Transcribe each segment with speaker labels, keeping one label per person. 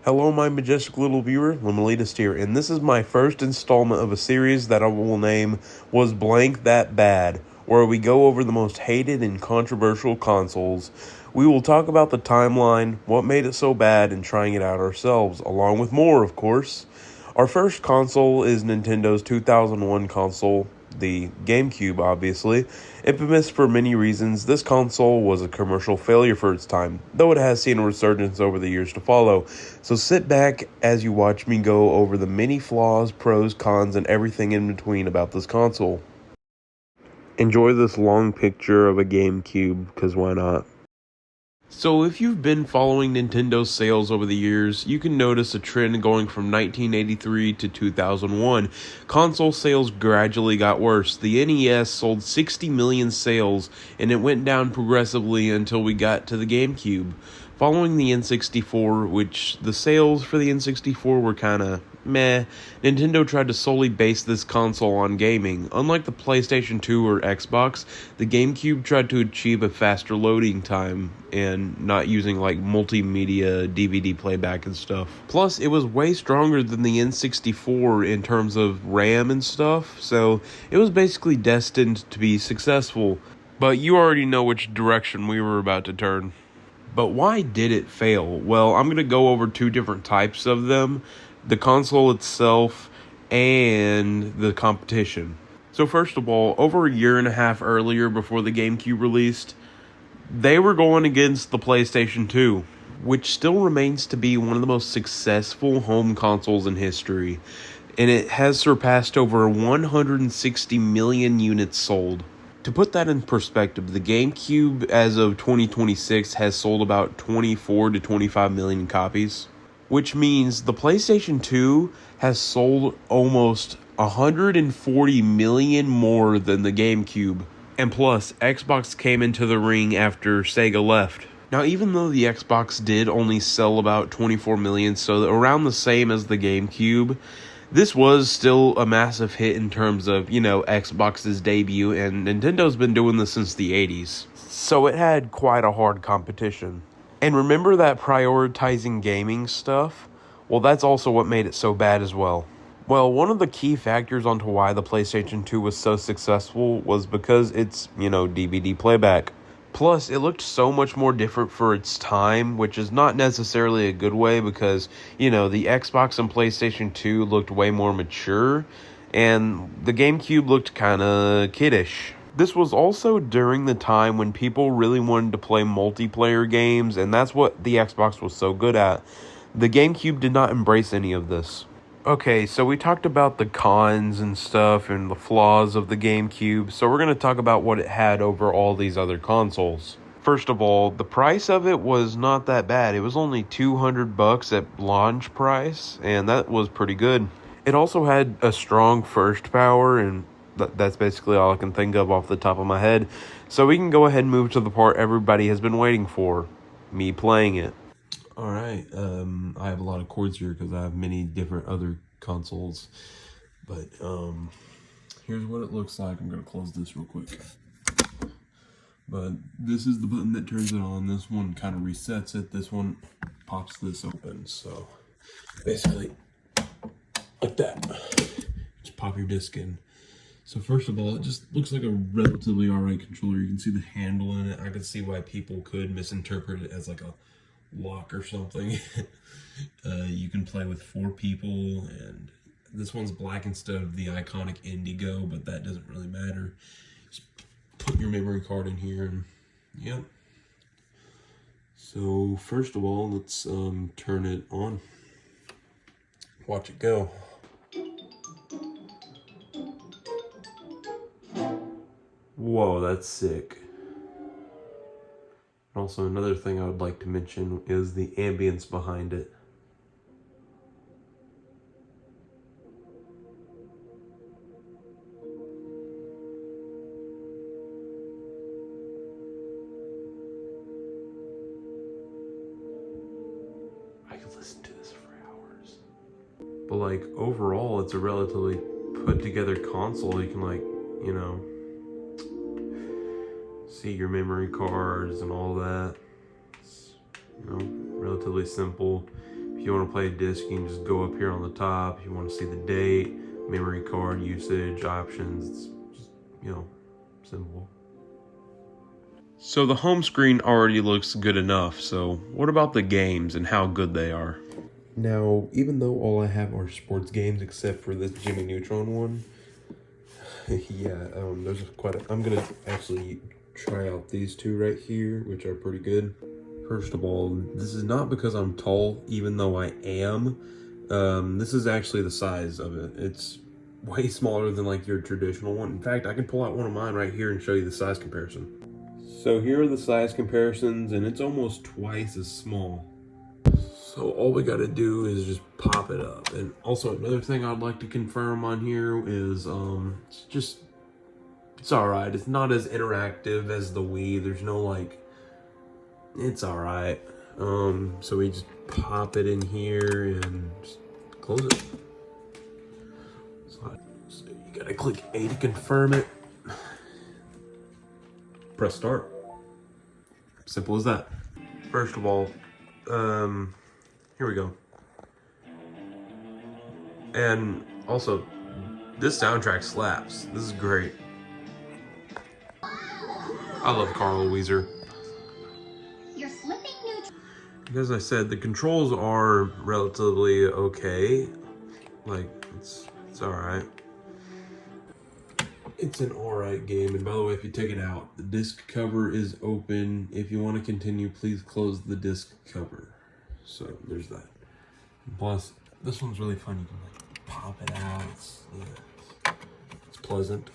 Speaker 1: Hello, my majestic little viewer, Limelitist here, and this is my first installment of a series that I will name Was Blank That Bad, where we go over the most hated and controversial consoles. We will talk about the timeline, what made it so bad, and trying it out ourselves, along with more, of course. Our first console is Nintendo's 2001 console, the Gamecube, obviously. Infamous for many reasons, this console was a commercial failure for its time, though it has seen a resurgence over the years to follow. So sit back as you watch me go over the many flaws, pros, cons, and everything in between about this console. Enjoy this long picture of a Gamecube, because why not? So if you've been following Nintendo's sales over the years, you can notice a trend going from 1983 to 2001. Console sales gradually got worse. The NES sold 60 million sales, and it went down progressively until we got to the GameCube. Following the N64, which the sales for the N64 were kinda meh, Nintendo tried to solely base this console on gaming. Unlike the PlayStation 2 or Xbox, the GameCube tried to achieve a faster loading time and not using like multimedia DVD playback and stuff. Plus, it was way stronger than the N64 in terms of RAM and stuff, so it was basically destined to be successful. But you already know which direction we were about to turn. But why did it fail? Well, I'm going to go over two different types of them. The console itself and the competition. So first of all, over a year and a half earlier before the GameCube released, they were going against the PlayStation 2, which still remains to be one of the most successful home consoles in history. And it has surpassed over 160 million units sold. To put that in perspective, the GameCube as of 2026 has sold about 24 to 25 million copies, which means the PlayStation 2 has sold almost 140 million more than the GameCube. And plus, Xbox came into the ring after Sega left. Now, even though the Xbox did only sell about 24 million, so around the same as the GameCube, this was still a massive hit in terms of, Xbox's debut, and Nintendo's been doing this since the 80s. So it had quite a hard competition. And remember that prioritizing gaming stuff? Well, that's also what made it so bad as well. Well, one of the key factors onto why the PlayStation 2 was so successful was because it's, DVD playback. Plus, it looked so much more different for its time, which is not necessarily a good way because, the Xbox and PlayStation 2 looked way more mature, and the GameCube looked kinda kiddish. This was also during the time when people really wanted to play multiplayer games, and that's what the Xbox was so good at. The GameCube did not embrace any of this. Okay, so we talked about the cons and stuff and the flaws of the GameCube, so we're going to talk about what it had over all these other consoles. First of all, the price of it was not that bad. It was only $200 at launch price, and that was pretty good. It also had a strong first power, and that's basically all I can think of off the top of my head. So we can go ahead and move to the part everybody has been waiting for, me playing it. Alright, I have a lot of cords here because I have many different other consoles, but here's what it looks like. I'm going to close this real quick. But this is the button that turns it on. This one kind of resets it. This one pops this open. So basically, like that. Just pop your disc in. So first of all, it just looks like a relatively alright controller. You can see the handle in it. I can see why people could misinterpret it as like a lock or something. You can play with 4 people, and this one's black instead of the iconic indigo, but that doesn't really matter. Just put your memory card in here, and yep. So first of all, let's turn it on. Watch it go. Whoa, that's sick. Also, another thing I would like to mention is the ambience behind it. I could listen to this for hours. But overall, it's a relatively put together console. You can see your memory cards and all that. It's, relatively simple. If If you want to play a disc, you can just go up here on the top. If you want to see the date, memory card usage, options, it's just, simple. So the home screen already looks good enough, so what about the games and how good they are? Now, even though all I have are sports games except for this Jimmy Neutron one, there's I'm gonna actually try out these two right here, which are pretty good. First of all, this is not because I'm tall, even though I am. This is actually the size of it. It's way smaller than like your traditional one. In fact, I can pull out one of mine right here and show you the size comparison. So here are the size comparisons, and it's almost twice as small. So all we gotta do is just pop it up. And also another thing I'd like to confirm on here is it's alright. It's not as interactive as the Wii. There's no it's alright. So we just pop it in here and just close it. So you gotta click A to confirm it. Press start. Simple as that. First of all, here we go. And also, this soundtrack slaps. This is great. I love Carl Weezer.
Speaker 2: You're slipping new.
Speaker 1: As I said, the controls are relatively okay. It's alright. It's an alright game, and by the way, if you take it out, the disc cover is open. If you want to continue, please close the disc cover. So there's that. Plus, this one's really fun. You can pop it out. It's pleasant.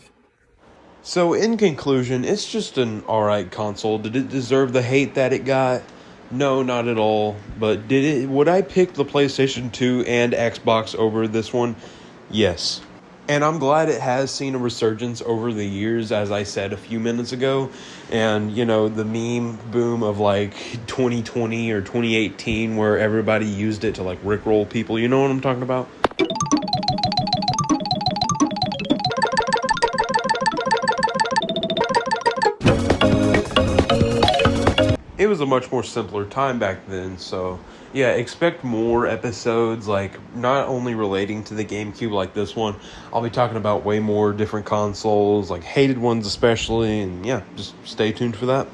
Speaker 1: So in conclusion, it's just an alright console. Did it deserve the hate that it got? No, not at all. But would I pick the PlayStation 2 and Xbox over this one? Yes. And I'm glad it has seen a resurgence over the years, as I said a few minutes ago. And, the meme boom of 2020 or 2018 where everybody used it to rickroll people. You know what I'm talking about? It was a much more simpler time back then, so yeah, expect more episodes not only relating to the GameCube like this one. I'll be talking about way more different consoles, hated ones especially, and yeah, just stay tuned for that.